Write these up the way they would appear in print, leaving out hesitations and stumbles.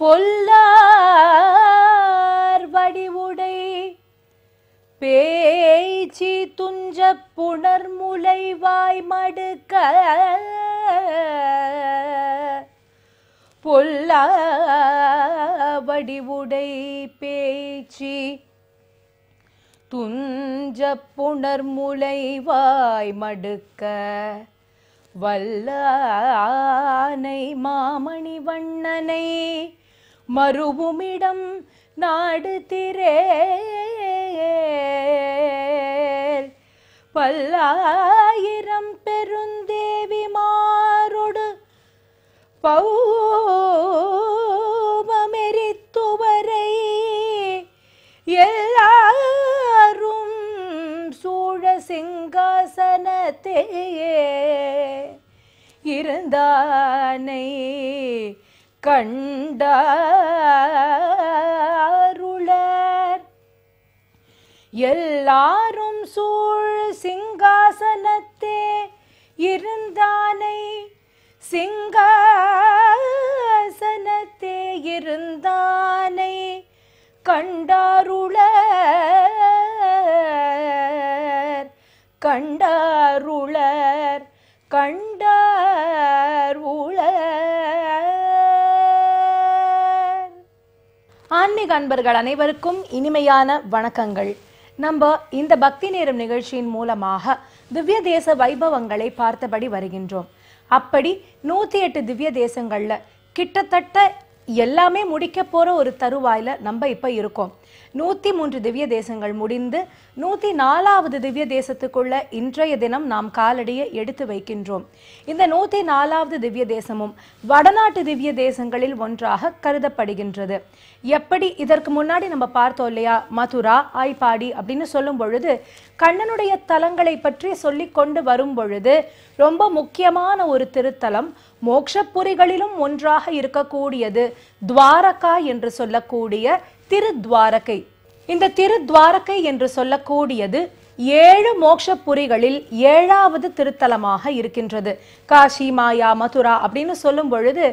பொல்லார் வடிவுடை பேய்ச்சி துஞ்ச புணர்முலைவாய் மடுக்க பொல்லார் வடிவுடை பேய்ச்சி துஞ்ச புணர்முலைவாய் மடுக்க வல்லானை மாமணி வண்ணனை மறுவுமிடம் நாடு திரேல் பல்லாயிரம் பெருந்தேவிமாரோடு பௌவமெரித்துவரை எல்லாரும் சூழ சிங்காசனத்தே இருந்தானை கண்டாருளர் எல்லாரும் சூழ் சிங்காசனத்தே இருந்தானை சிங்காசனத்தே இருந்தானை கண்டாருளர் கண்டாருளர் கண்டார் உளர். ஆன்மீக அன்பர்கள் அனைவருக்கும் இனிமையான வணக்கங்கள். நம்ம இந்த பக்தி நேரம் நிகழ்ச்சியின் மூலமாக திவ்ய தேச வைபவங்களை பார்த்தபடி வருகின்றோம். அப்படி 108 திவ்ய தேசங்கள்ல கிட்டத்தட்ட எல்லாமே முடிக்க போற ஒரு தருவாயில நம்ம இப்ப இருக்கோம். 103 திவ்ய தேசங்கள் முடிந்து 104வது திவ்ய தேசத்துக்குள்ள இன்றைய தினம் நாம் காலடியை எடுத்து வைக்கின்றோம். இந்த 104வது திவ்ய தேசமும் வடநாட்டு திவ்ய தேசங்களில் ஒன்றாக கருதப்படுகின்றது. எப்படி இதற்கு முன்னாடி நம்ம பார்த்தோம் இல்லையா, மதுரா ஆய்ப்பாடி அப்படின்னு சொல்லும் பொழுது கண்ணனுடைய தலங்களை பற்றி சொல்லி கொண்டு வரும் பொழுது ரொம்ப முக்கியமான ஒரு திருத்தலம், மோட்சப்புரிகளிலும் ஒன்றாக இருக்கக்கூடியது துவாரகா என்று சொல்லக்கூடிய திருத்வாரகை. இந்த திருத்வாரகை என்று சொல்லக்கூடியது 7 மோட்சப்புரிகளில் 7வது திருத்தலமாக இருக்கின்றது. காஷி, மாயா, மதுரா அப்படின்னு சொல்லும் பொழுது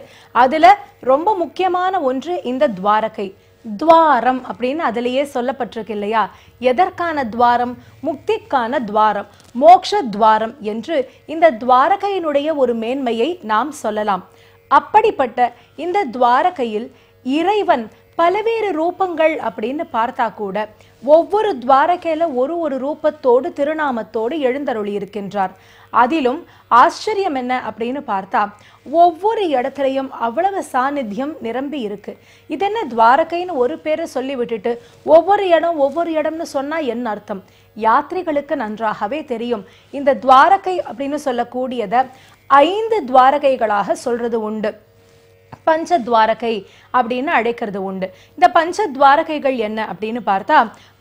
அதுல ரொம்ப முக்கியமான ஒன்று இந்த துவாரகை. துவாரம் அப்படின்னு அதிலேயே சொல்லப்பட்டிருக்கு இல்லையா, எதற்கான துவாரம்? முக்திக்கான துவாரம், மோக்ஷ துவாரம் என்று இந்த துவாரகையினுடைய ஒரு மேன்மையை நாம் சொல்லலாம். அப்படிப்பட்ட இந்த துவாரகையில் இறைவன் பல்வேறு ரூபங்கள் அப்படின்னு பார்த்தா கூட ஒவ்வொரு துவாரகையில ஒரு ரூபத்தோடு திருநாமத்தோடு எழுந்தருளி இருக்கின்றார். அதிலும் ஆச்சரியம் என்ன அப்படின்னு பார்த்தா ஒவ்வொரு இடத்துலையும் அவ்வளவு சாநித்தியம் நிரம்பி இருக்கு. இது என்ன துவாரகைன்னு ஒரு பேரை சொல்லி விட்டுட்டு ஒவ்வொரு இடம்னு சொன்னா என்ன அர்த்தம்? யாத்ரிகளுக்கு நன்றாகவே தெரியும். இந்த துவாரகை அப்படின்னு சொல்லக்கூடியத 5 துவாரகைகளாக சொல்றது உண்டு. பஞ்சத்வாரகை அப்படின்னு அழைக்கிறது உண்டு. இந்த பஞ்சத்வாரகைகள் என்ன அப்படின்னு பார்த்தா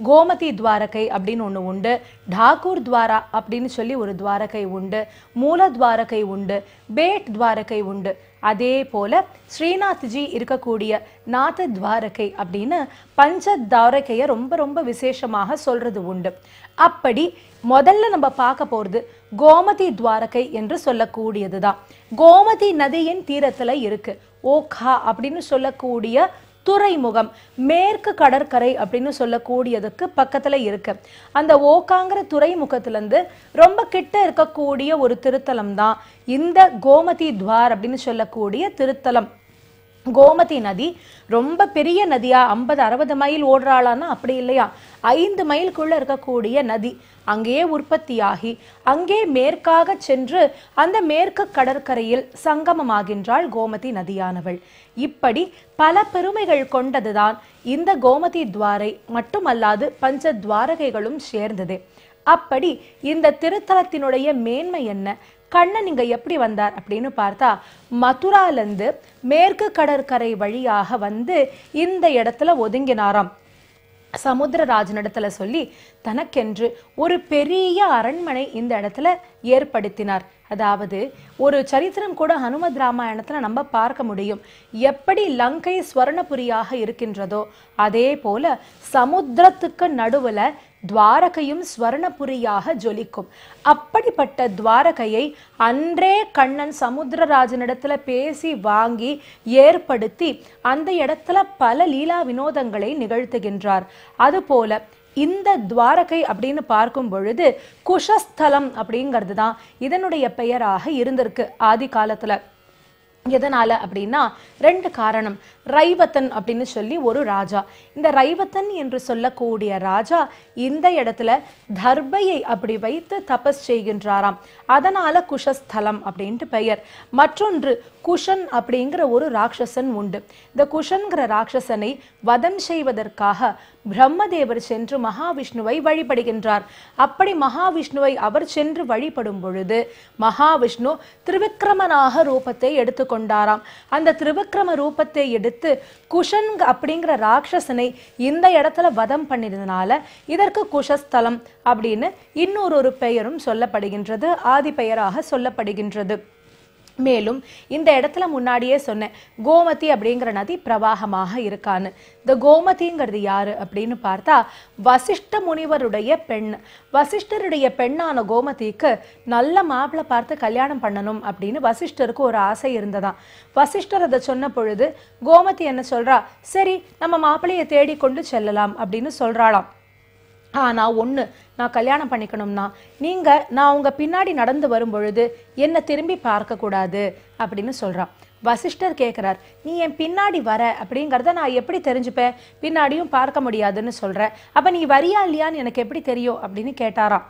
கோமதி துவாரகை அப்படின்னு ஒன்று உண்டு, டாக்கூர் துவாரா அப்படின்னு சொல்லி ஒரு துவாரகை உண்டு, மூல துவாரகை உண்டு, பேட் துவாரகை உண்டு. அதே போல ஸ்ரீநாத்ஜி இருக்கக்கூடிய நாத துவாரகை அப்படின்னு பஞ்சத்வாரகையை ரொம்ப ரொம்ப விசேஷமாக சொல்றது உண்டு. அப்படி முதல்ல நம்ம பார்க்க போறது கோமதி துவாரகை என்று சொல்லக்கூடியதுதான். கோமதி நதியின் தீரத்துல இருக்கு. ஓகா அப்படின்னு சொல்லக்கூடிய துறைமுகம் மேற்கு கடற்கரை அப்படின்னு சொல்லக்கூடியதுக்கு பக்கத்துல இருக்கு. அந்த ஓகாங்கிற துறைமுகத்துல இருந்து ரொம்ப கிட்ட இருக்கக்கூடிய ஒரு திருத்தலம் தான் இந்த கோமதி துவார் அப்படின்னு சொல்லக்கூடிய திருத்தலம். கோமதி நதி ரொம்ப பெரிய நதியா, 50-60 மைல் ஓடுறாளான்னா அப்படி இல்லையா, 5 மைலுக்குள்ள இருக்கக்கூடிய நதி. அங்கேயே உற்பத்தியாகி அங்கே மேற்காக சென்று அந்த மேற்கு கடற்கரையில் சங்கமமாகின்றாள் கோமதி நதியானவள். இப்படி பல பெருமைகள் கொண்டதுதான் இந்த கோமதி துவாரை. மட்டுமல்லாது பஞ்ச துவாரகைகளும் சேர்ந்தது. அப்படி இந்த திருத்தலத்தினுடைய மேன்மை என்ன, கண்ணன் இங்க எப்படி வந்தார் அப்படின்னு பார்த்தா மதுராலேருந்து மேற்கு கடற்கரை வழியாக வந்து இந்த இடத்துல ஒதுங்கினாராம். சமுத்திரராஜனிடத்துல சொல்லி தனக்கென்று ஒரு பெரிய அரண்மனை இந்த இடத்துல ஏற்படுத்தினார். அதாவது ஒரு சரித்திரம் கூட ஹனுமத் ராமாயணத்துல நம்ம பார்க்க முடியும். எப்படி லங்கை ஸ்வர்ணபுரியாக இருக்கின்றதோ அதே போல சமுத்திரத்துக்கு நடுவுல துவாரகையும் ஸ்வர்ணபுரியாக ஜொலிக்கும். அப்படிப்பட்ட துவாரகையை அன்றே கண்ணன் சமுத்திரராஜனிடத்துல பேசி வாங்கி ஏற்படுத்தி அந்த இடத்துல பல லீலா வினோதங்களை நிகழ்த்துகின்றார். அதுபோல இந்த துவாரகை அப்படின்னு பார்க்கும் பொழுது குஷஸ்தலம் அப்படிங்கிறது தான் இதனுடைய பெயராக இருந்திருக்கு ஆதி காலத்துல. எதனால அப்படின்னா ரெண்டு காரணம். ரைவத்தன் அப்படின்னு சொல்லி ஒரு ராஜா, இந்த ரைவத்தன் என்று சொல்லக்கூடிய ராஜா இந்த இடத்துல தர்பையை அப்படி வைத்து தபஸ் செய்கின்றாராம். அதனால குஷஸ்தலம் அப்படின்ட்டு பெயர். மற்றொன்று குஷன் அப்படிங்கிற ஒரு ராட்சசன் உண்டு. இந்த குஷன்கிற ராட்சசனை வதம் செய்வதற்காக பிரம்மதேவர் சென்று மகாவிஷ்ணுவை வழிபடுகின்றார். அப்படி மகாவிஷ்ணுவை அவர் சென்று வழிபடும் பொழுது மகாவிஷ்ணு திரிவிக்ரமனாக ரூபத்தை எடுத்துக்கொண்டாராம். அந்த திரிவிக்ரம ரூபத்தை எடுத்து குஷன் அப்படிங்கிற ராட்சசனை இந்த இடத்துல வதம் பண்ணினதுனால இதற்கு குஷஸ்தலம் அப்படின்னு இன்னொரு பெயரும் சொல்லப்படுகின்றது, ஆதி பெயராக சொல்லப்படுகின்றது. மேலும் இந்த இடத்துல முன்னாடியே சொன்னேன், கோமதி அப்படிங்கிற நதி பிரவாகமாக இருக்கான்னு. இந்த கோமதிங்கிறது யாரு அப்படின்னு பார்த்தா வசிஷ்ட முனிவருடைய பெண். வசிஷ்டருடைய பெண்ணான கோமதிக்கு நல்ல மாப்பிள்ளை பார்த்து கல்யாணம் பண்ணணும் அப்படின்னு வசிஷ்டருக்கு ஒரு ஆசை இருந்ததாம். வசிஷ்டர் அதை சொன்ன பொழுது கோமதி என்ன சொல்றா, சரி நம்ம மாப்பிள்ளையை தேடிக்கொண்டு செல்லலாம் அப்படின்னு சொல்றாளாம். ஆனா ஒண்ணு, நான் கல்யாணம் பண்ணிக்கணும்னா நான் உங்க பின்னாடி நடந்து வரும் பொழுது என்ன திரும்பி பார்க்க கூடாது அப்படின்னு சொல்றான். வசிஷ்டர் கேட்கிறார், நீ என் பின்னாடி வர அப்படிங்கிறத நான் எப்படி தெரிஞ்சுப்பேன், பின்னாடியும் பார்க்க முடியாதுன்னு சொல்ற, அப்ப நீ வரியா இல்லையான்னு எனக்கு எப்படி தெரியும் அப்படின்னு கேட்டாராம்.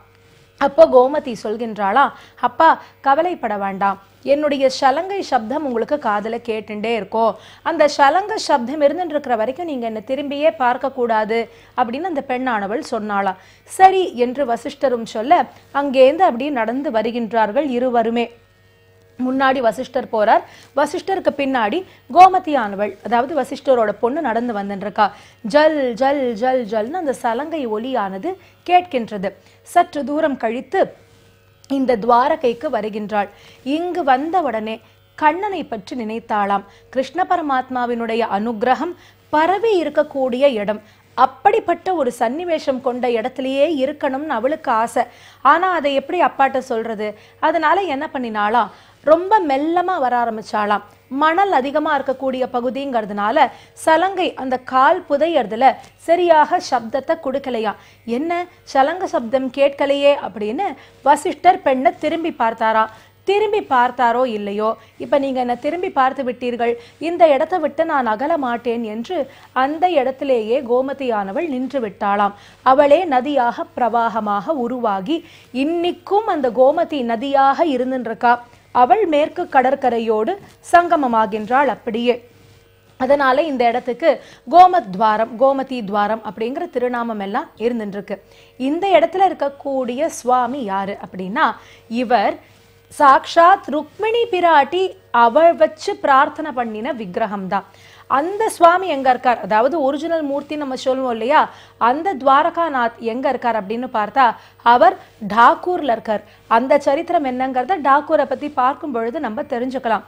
அப்போ கோமதி சொல்கின்றாளா, அப்பா கவலைப்பட வேண்டாம், என்னுடைய சலங்கை சப்தம் உங்களுக்கு காதுல கேட்டுட்டே இருக்கும், அந்த சலங்க சப்தம் இருந்துட்டு இருக்கிற வரைக்கும் நீங்க என்ன திரும்பியே பார்க்க கூடாது அப்படின்னு அந்த பெண்ணானவள் சொன்னாளாம். சரி என்று வசிஷ்டரும் சொல்ல அங்கேருந்து அப்படியே நடந்து வருகின்றார்கள் இருவருமே. முன்னாடி வசிஷ்டர் போறார், வசிஷ்டருக்கு பின்னாடி கோமதியானவள், அதாவது வசிஷ்டரோட பொண்ணு நடந்து வந்துருக்கா. ஜல் ஜல் ஜல் ஜல்னு அந்த சலங்கை ஒலியானது கேட்கின்றது. சற்று தூரம் கழித்து இந்த துவாரகைக்கு வருகின்றாள். இங்கு வந்தவுடனே கண்ணனை பற்றி நினைத்தாளாம். கிருஷ்ண பரமாத்மாவினுடைய அனுகிரகம் பரவி இருக்கக்கூடிய இடம், அப்படிப்பட்ட ஒரு சன்னிவேஷம் கொண்ட இடத்துலயே இருக்கணும்னு அவளுக்கு ஆசை. ஆனா அதை எப்படி அப்பாட்ட சொல்றது? அதனால என்ன பண்ணினாலாம், ரொம்ப மெல்லமா வர ஆரம்பிச்சாலாம். மணல் அதிகமா இருக்கக்கூடிய பகுதிங்கிறதுனால சலங்கை அந்த கால் புதையறதுல சரியாக சப்தத்தை கொடுக்கலையா. என்ன சலங்க சப்தம் கேட்கலையே அப்படின்னு வசிஷ்டர் பெண்ணை திரும்பி பார்த்தாரா. திரும்பி பார்த்தாரோ இல்லையோ, இப்ப நீங்க என்ன திரும்பி பார்த்து விட்டீர்கள், இந்த இடத்தை விட்டு நான் அகல மாட்டேன் என்று அந்த இடத்திலேயே கோமதியானவள் நின்று விட்டாளாம். அவளே நதியாக பிரவாகமாக உருவாகி இன்னிக்கும் அந்த கோமதி நதியாக இருந்துருக்கா. அவள் மேற்கு கடற்கரையோடு சங்கமமாகின்றாள் அப்படியே. அதனால இந்த இடத்துக்கு கோமத்வாரம், கோமதி துவாரம் அப்படிங்கிற திருநாமம் எல்லாம் இருந்துருக்கு. இந்த இடத்துல இருக்கக்கூடிய சுவாமி யாரு அப்படின்னா, இவர் சாக்ஷாத் ருக்மிணி பிராட்டி அவள் வச்சு பிரார்த்தனை பண்ணின விக்கிரகம் தான். அந்த சுவாமி எங்க இருக்கார், அதாவது ஒரிஜினல் மூர்த்தி நம்ம சொல்லுவோம் இல்லையா, அந்த துவாரகாநாத் எங்க இருக்கார் அப்படின்னு பார்த்தா அவர் டாக்கூர்ல இருக்கார். அந்த சரித்திரம் என்னங்கிறத டாக்கூரை பத்தி பார்க்கும் பொழுது நம்ம தெரிஞ்சுக்கலாம்.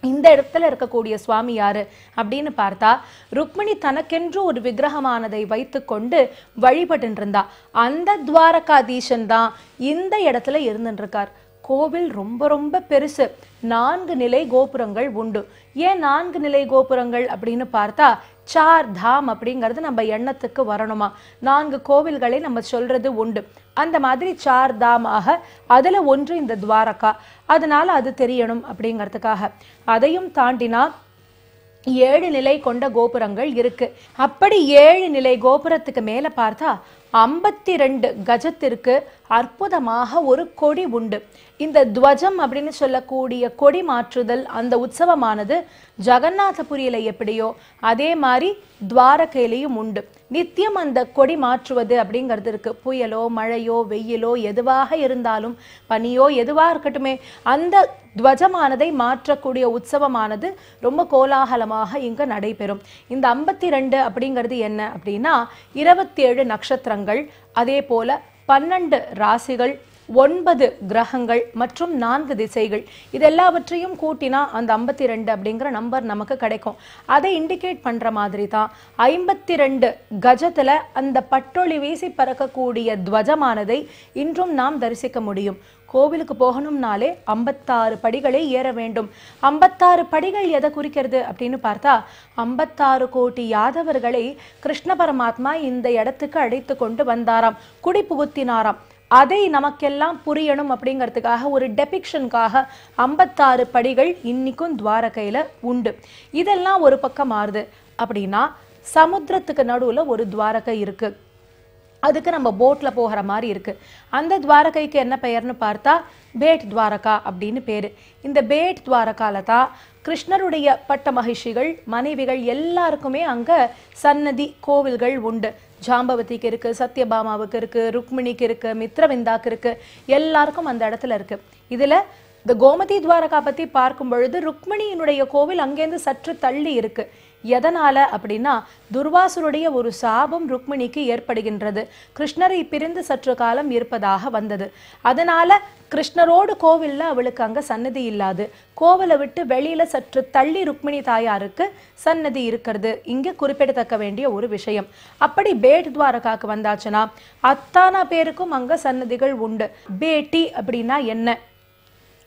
இந்த இடத்துல இருக்கக்கூடிய சுவாமி யாரு அப்படின்னு பார்த்தா, ருக்மிணி தனக்கென்று ஒரு விக்கிரகமானதை வைத்து கொண்டு வழிபட்டு இருந்தா. அந்த துவாரகாதீசன் தான் இந்த இடத்துல இருந்துருக்கார். கோவில் ரொம்ப ரொம்ப பெருசு, 4 நிலை கோபுரங்கள் உண்டு. ஏன் 4 நிலை கோபுரங்கள் அப்படின்னு பார்த்தா, 4 தாம் அப்படிங்கிறது நம்ம எண்ணத்துக்கு வரணுமா, 4 கோவில்களை நம்ம சொல்றது உண்டு. அந்த மாதிரி 4 தாமாக அதுல ஒன்று இந்த துவாரகா, அதனால அது தெரியணும் அப்படிங்கிறதுக்காக. அதையும் தாண்டினா 7 நிலை கொண்ட கோபுரங்கள் இருக்கு. அப்படி 7 நிலை கோபுரத்துக்கு மேல பார்த்தா 52 கஜத்திற்கு அற்புதமாக ஒரு கொடி உண்டு. இந்த துவஜம் அப்படின்னு சொல்லக்கூடிய கொடி மாற்றுதல் அந்த உற்சவமானது ஜெகநாதபுரியில எப்படியோ அதே மாதிரி துவாரகையிலையும் உண்டு. நித்தியம் அந்த கொடி மாற்றுவது அப்படிங்கிறது இருக்கு. புயலோ மழையோ வெயிலோ எதுவாக இருந்தாலும், பனியோ எதுவா இருக்கட்டுமே, அந்த துவஜமானதை மாற்றக்கூடிய உற்சவமானது ரொம்ப கோலாகலமாக இங்க நடைபெறும். இந்த 52 அப்படிங்கிறது என்ன அப்படின்னா 27 நட்சத்திரங்கள், அதே போல 12 ராசிகள், 9 கிரகங்கள் மற்றும் 4 திசைகள் இதெல்லாவற்றையும் கூட்டினா அந்த 52 அப்படிங்கிற நம்பர் நமக்கு கிடைக்கும். அதை இண்டிகேட் பண்ற மாதிரி தான் 52 கஜத்துல அந்த பட்டொளி வீசி பறக்கக்கூடிய துவஜமானதை இன்றும் நாம் தரிசிக்க முடியும். கோவிலுக்கு போகணும்னாலே 56 படிகளை ஏற வேண்டும். 56 படிகள் எதை குறிக்கிறது அப்படின்னு பார்த்தா 56 கோடி யாதவர்களை கிருஷ்ண பரமாத்மா இந்த இடத்துக்கு அழைத்து கொண்டு வந்தாராம், குடி புகுத்தினாராம். அதை நமக்கெல்லாம் புரியணும் அப்படிங்கிறதுக்காக ஒரு டெபிக்ஷனுக்காக 56 படிகள் இன்னைக்கும் துவாரகையில உண்டு. இதெல்லாம் ஒரு பக்கம் மாறுது அப்படின்னா சமுத்திரத்துக்கு நடுவுல ஒரு துவாரகை இருக்கு. அதுக்கு நம்ம போட்ல போகிற மாதிரி இருக்கு. அந்த துவாரகைக்கு என்ன பெயர்னு பார்த்தா பேட் துவாரகா அப்படின்னு பேரு. இந்த பேட் துவாரகால தான் கிருஷ்ணருடைய பட்ட மகிழ்ச்சிகள் மனைவிகள் எல்லாருக்குமே அங்க சன்னதி கோவில்கள் உண்டு. ஜாம்பவதிக்கு இருக்கு, சத்யபாமாவுக்கு இருக்கு, ருக்மிணிக்கு இருக்கு, மித்ரவிந்தாக்கு இருக்கு, எல்லாருக்கும் அந்த இடத்துல இருக்கு. இதுல இந்த கோமதி துவாரகா பத்தி பார்க்கும் பொழுது ருக்மிணியினுடைய கோவில் அங்கேருந்து சற்று தள்ளி இருக்கு. எதனால அப்படின்னா துர்வாசுருடைய ஒரு சாபம் ருக்மிணிக்கு ஏற்படுகின்றது. கிருஷ்ணரை பிரிந்து சற்று காலம் இருப்பதாக வந்தது. அதனால கிருஷ்ணரோடு கோவில்ல அவளுக்கு அங்க சன்னதி இல்லாது, கோவிலை விட்டு வெளியில சற்று தள்ளி ருக்மிணி தாயாருக்கு சன்னதி இருக்கிறது இங்க குறிப்பிடத்தக்க வேண்டிய ஒரு விஷயம். அப்படி பேட் துவாரகாக்கு வந்தாச்சுன்னா அத்தனை பேருக்கும் அங்க சன்னதிகள் உண்டு. பேட்டி அப்படின்னா என்ன?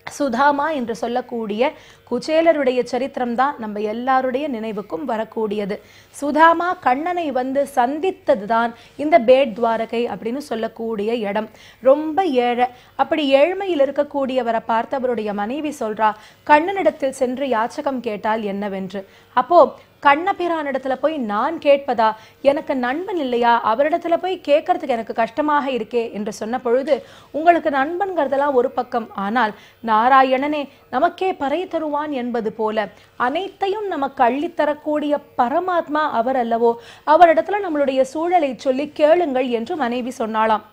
சுதாமா என்று சொல்லக்கூடிய குச்சேலருடைய சரித்திரம் தான் நம்ம எல்லாருடைய நினைவுக்கும் வரக்கூடியது. சுதாமா கண்ணனை வந்து சந்தித்தது தான் இந்த பேட் துவாரகை அப்படின்னு சொல்லக்கூடிய இடம். ரொம்ப ஏழை. அப்படி ஏழ்மையில் இருக்கக்கூடியவரை பார்த்து அவருடைய மனைவி சொல்றா, கண்ணனிடத்தில் சென்று யாச்சகம் கேட்டால் என்னவென்று. அப்போ கண்ணபிரானிடத்துல போய் நான் கேட்பதா, எனக்கு நண்பன் இல்லையா, அவரிடத்துல போய் கேட்கறதுக்கு எனக்கு கஷ்டமாக இருக்கே என்று சொன்ன பொழுது, உங்களுக்கு நண்பன்கிறதெல்லாம் ஒரு பக்கம், ஆனால் நாராயணனே நமக்கே பறை தருவான் என்பது போல அனைத்தையும் நமக்கு அள்ளித்தரக்கூடிய பரமாத்மா அவர் அல்லவோ, அவரிடத்துல நம்மளுடைய சூழலை சொல்லி கேளுங்கள் என்று மனைவி சொன்னாளாம்.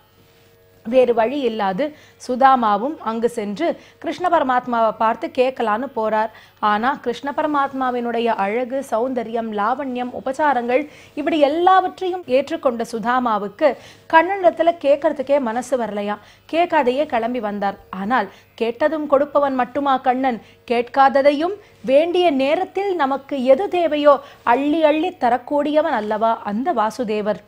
வேறு வழி இல்லாது சுதாமாவும் அங்கு சென்று கிருஷ்ண பரமாத்மாவை பார்த்து கேட்கலான்னு போறார். ஆனா கிருஷ்ண பரமாத்மாவினுடைய அழகு, சௌந்தரியம், லாவண்யம், உபசாரங்கள் இப்படி எல்லாவற்றையும் ஏற்றுக்கொண்ட சுதாமாவுக்கு கண்ணனிடத்துல கேட்கறதுக்கே மனசு வரலையா. கேட்காதையே கிளம்பி வந்தார். ஆனால் கேட்டதும் கொடுப்பவன் மட்டுமா கண்ணன்? கேட்காததையும் வேண்டிய நேரத்தில் நமக்கு எது தேவையோ அள்ளி அள்ளி தரக்கூடியவன் அல்லவா அந்த வாசுதேவர்.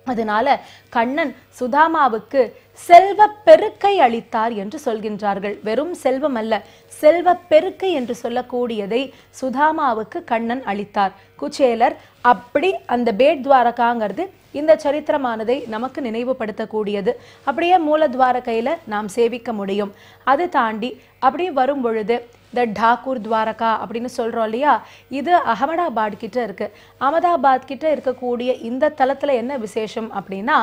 அதனால கண்ணன் சுதாமாவுக்கு செல்வ பெருக்கை அளித்தார் என்று சொல்கின்றார்கள். வெறும் செல்வம் அல்ல, செல்வ பெருக்கை என்று சொல்லக்கூடியதை சுதாமாவுக்கு கண்ணன் அளித்தார். குச்சேலர் அப்படி அந்த பேட் துவாரகாங்கிறது இந்த சரித்திரமானதை நமக்கு நினைவுபடுத்தக்கூடியது. அப்படியே மூல துவாரகையில நாம் சேவிக்க முடியும். அது தாண்டி அப்படியே வரும் பொழுது இந்த டாக்கூர் துவாரகா அப்படின்னு சொல்றோம் இல்லையா, இது அகமதாபாத் கிட்ட இருக்கு. அகமதாபாத் கிட்ட இருக்கக்கூடிய இந்த தலத்துல என்ன விசேஷம் அப்படின்னா,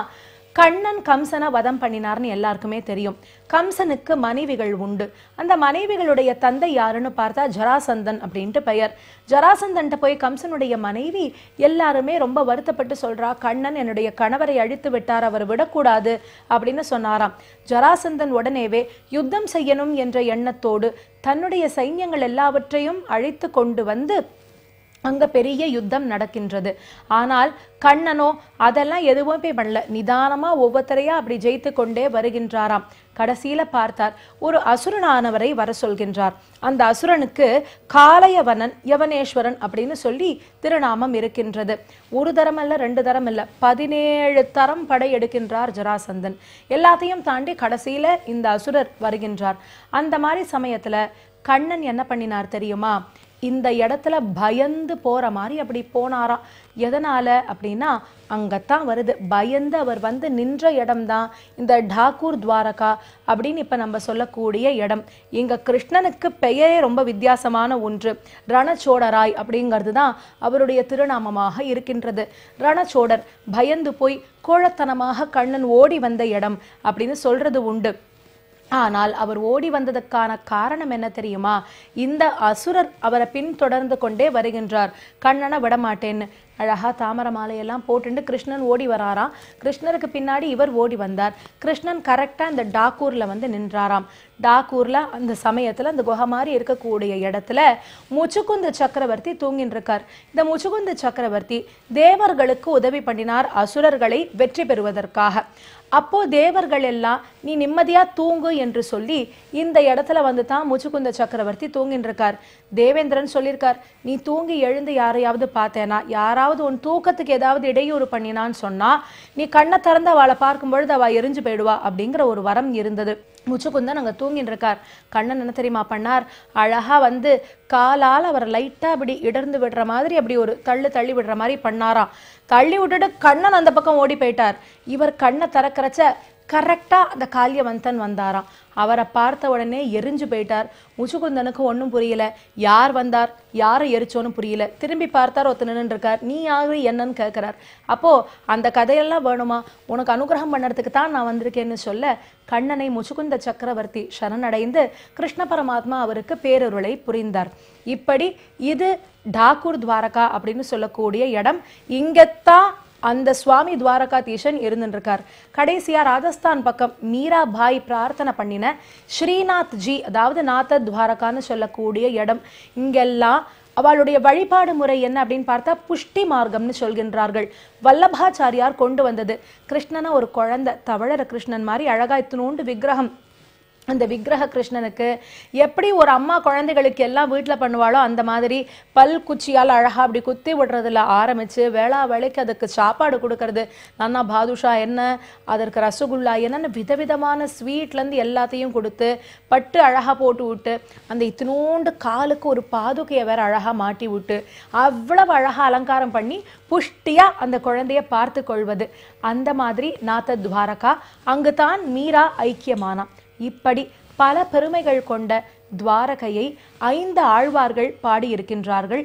கண்ணன் கம்சனை வதம் பண்ணினார்னு எல்லாருக்குமே தெரியும். கம்சனுக்கு மனைவிகள் உண்டு. அந்த மனைவிகளுடைய தந்தை யாருன்னு பார்த்தா ஜராசந்தன் அப்படின்ட்டு பெயர். ஜராசந்தன்ட்ட போய் கம்சனுடைய மனைவி எல்லாருமே ரொம்ப வருத்தப்பட்டு சொல்றா, கண்ணன் என்னுடைய கணவரை அழித்து விட்டார், அவர் விடக்கூடாது அப்படின்னு சொன்னாராம். ஜராசந்தன் உடனேவே யுத்தம் செய்யணும் என்ற எண்ணத்தோடு தன்னுடைய சைன்யங்கள் எல்லாவற்றையும் அழைத்து கொண்டு வந்து அங்க பெரிய யுத்தம் நடக்கின்றது. ஆனால் கண்ணனோ அதெல்லாம் எதுவுமே பண்ணல. நிதானமா ஒவ்வொருத்தரையா அப்படி ஜெயித்து கொண்டே வருகின்றாராம். கடைசியில பார்த்தார், ஒரு அசுரனானவரை வர சொல்கின்றார். அந்த அசுரனுக்கு காளையவனன் யவனேஸ்வரன் அப்படின்னு சொல்லி திருநாமம் இருக்கின்றது. ஒரு தரம் அல்ல, 2 தரம் இல்ல, 17 தரம் படை எடுக்கின்றார் ஜராசந்தன். எல்லாத்தையும் தாண்டி கடைசியில இந்த அசுரர் வருகின்றார். அந்த மாதிரி சமயத்துல கண்ணன் என்ன பண்ணினார் தெரியுமா? இந்த இடத்துல பயந்து போற மாதிரி அப்படி போனாராம். எதனால அப்படின்னா அங்கத்தான் வருது, பயந்து அவர் வந்து நின்ற இடம்தான் இந்த டாக்கூர் துவாரகா அப்படின்னு இப்ப நம்ம சொல்லக்கூடிய இடம். இங்க கிருஷ்ணனுக்கு பெயரே ரொம்ப வித்தியாசமான ஒன்று. ரணச்சோடராய் அப்படிங்கிறது தான் அவருடைய திருநாமமாக இருக்கின்றது. ரணச்சோடர், பயந்து போய் கோழத்தனமாக கண்ணன் ஓடி வந்த இடம் அப்படின்னு சொல்றது உண்டு. ஆனால் அவர் ஓடி வந்ததற்கான காரணம் என்ன தெரியுமா? இந்த அசுரர் அவரை பின்தொடர்ந்து கொண்டே வருகின்றார். கண்ணனை விடமாட்டேன்னு அழகா தாமரை மாலையெல்லாம் போட்டுண்டு கிருஷ்ணன் ஓடி வராராம். கிருஷ்ணருக்கு பின்னாடி இவர் ஓடி வந்தார். கிருஷ்ணன் கரெக்டா இந்த டாக்கூர்ல வந்து நின்றாராம். டாக்கூர்ல அந்த சமயத்துல அந்த குகை மாதிரி இருக்கக்கூடிய இடத்துல முச்சுக்குந்த சக்கரவர்த்தி தூங்கின்னு இருக்கார். இந்த முச்சுக்குந்த சக்கரவர்த்தி தேவர்களுக்கு உதவி பண்ணினார் அசுரர்களை வெற்றி பெறுவதற்காக. அப்போ தேவர்கள் எல்லாம் நீ நிம்மதியா தூங்கு என்று சொல்லி இந்த இடத்துல வந்து தான் முச்சுக்குந்த சக்கரவர்த்தி தூங்கின்னு இருக்கார். தேவேந்திரன் சொல்லியிருக்கார், நீ தூங்கி எழுந்து யாரையாவது பார்த்தேனா, யாராவது உன் தூக்கத்துக்கு ஏதாவது இடையூறு பண்ணினான்னு சொன்னா நீ கண்ணை திறந்து அவளை பார்க்கும் பொழுது அவள் எரிஞ்சு போயிடுவா அப்படிங்கிற ஒரு வரம் இருந்தது. முச்சுக்குந்தன் அங்கே தூங்கின்னு இருக்கார். கண்ணன் என்ன தெரியுமா பண்ணார், அழகா வந்து காலால் அவர் லைட்டா அப்படி இடர்ந்து விடுற மாதிரி அப்படி ஒரு தள்ளி விடுற மாதிரி பண்ணாராம். தள்ளி விட்டுட்டு கண்ணன் அந்த பக்கம் ஓடி போயிட்டார். இவர் கண்ணை திறக்கிறச்ச கரெக்டா அந்த காளியவந்தன் வந்தாராம். அவரை பார்த்த உடனே எரிஞ்சு போயிட்டார். முச்சுக்குந்தனுக்கு ஒன்றும் புரியல, யார் வந்தார் யாரை எரிச்சோன்னு புரியல. திரும்பி பார்த்தார், ஒருத்தர் நின்று இருக்கார். நீ யாரு என்னன்னு கேட்கிறார். அப்போ அந்த கதையெல்லாம் வேணுமா, உனக்கு அனுகிரகம் பண்ணறதுக்கு தான் நான் வந்திருக்கேன்னு சொல்ல கண்ணனை முச்சுக்குந்த சக்கரவர்த்தி சரணடைந்து கிருஷ்ண பரமாத்மா அவருக்கு பேரருளை புரிந்தார். இப்படி இது டாக்கூர் துவாரகா அப்படின்னு சொல்லக்கூடிய இடம். இங்கத்தான் அந்த சுவாமி துவாரகாதீசன் இருந்துருக்கார். கடைசியா ராஜஸ்தான் பக்கம் மீராபாய் பிரார்த்தனை பண்ணின ஸ்ரீநாத் ஜி, அதாவது நாத துவாரகான்னு சொல்லக்கூடிய இடம். இங்கெல்லாம் அவளுடைய வழிபாடு முறை என்ன அப்படின்னு பார்த்தா புஷ்டி மார்க்கம்னு சொல்கின்றார்கள். வல்லபாச்சாரியார் கொண்டு வந்தது. கிருஷ்ணனை ஒரு குழந்தை தவழற கிருஷ்ணன் மாதிரி அழகா இத்தினோண்டு விக்கிரகம். அந்த விக்கிரக கிருஷ்ணனுக்கு எப்படி ஒரு அம்மா குழந்தைகளுக்கு எல்லாம் வீட்டில் பண்ணுவாளோ அந்த மாதிரி பல் குச்சியால் அழகா அப்படி குத்தி விடுறதுல ஆரம்பிச்சு வேளா வேலைக்கு அதுக்கு சாப்பாடு கொடுக்கறது, நன்னா பாதுஷா என்ன, அதற்கு ரசகுல்லா என்னன்னு விதவிதமான ஸ்வீட்லேருந்து எல்லாத்தையும் கொடுத்து பட்டு அழகா போட்டு விட்டு அந்த இத்தினோண்டு காலுக்கு ஒரு பாதுகையை வேற அழகா மாட்டி விட்டு அவ்வளவு அழகா அலங்காரம் பண்ணி புஷ்டியா அந்த குழந்தைய பார்த்து கொள்வது. அந்த மாதிரி நாத துவாரகா, அங்குதான் மீரா ஐக்கியமானா. இப்படி பல பெருமைகள் கொண்ட துவாரகையை 5 ஆழ்வார்கள் பாடியிருக்கின்றார்கள்.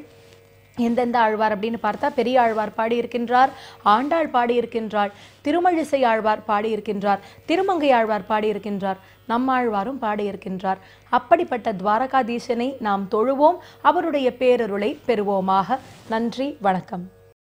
எந்தெந்த ஆழ்வார் அப்படின்னு பார்த்தா பெரிய ஆழ்வார் பாடியிருக்கின்றார், ஆண்டாள் பாடியிருக்கின்றாள், திருமழிசை ஆழ்வார் பாடியிருக்கின்றார், திருமங்கை ஆழ்வார் பாடியிருக்கின்றார், நம்மாழ்வாரும் பாடியிருக்கின்றார். அப்படிப்பட்ட துவாரகாதீசனை நாம் தொழுவோம், அவருடைய பேரருளை பெறுவோமாக. நன்றி, வணக்கம்.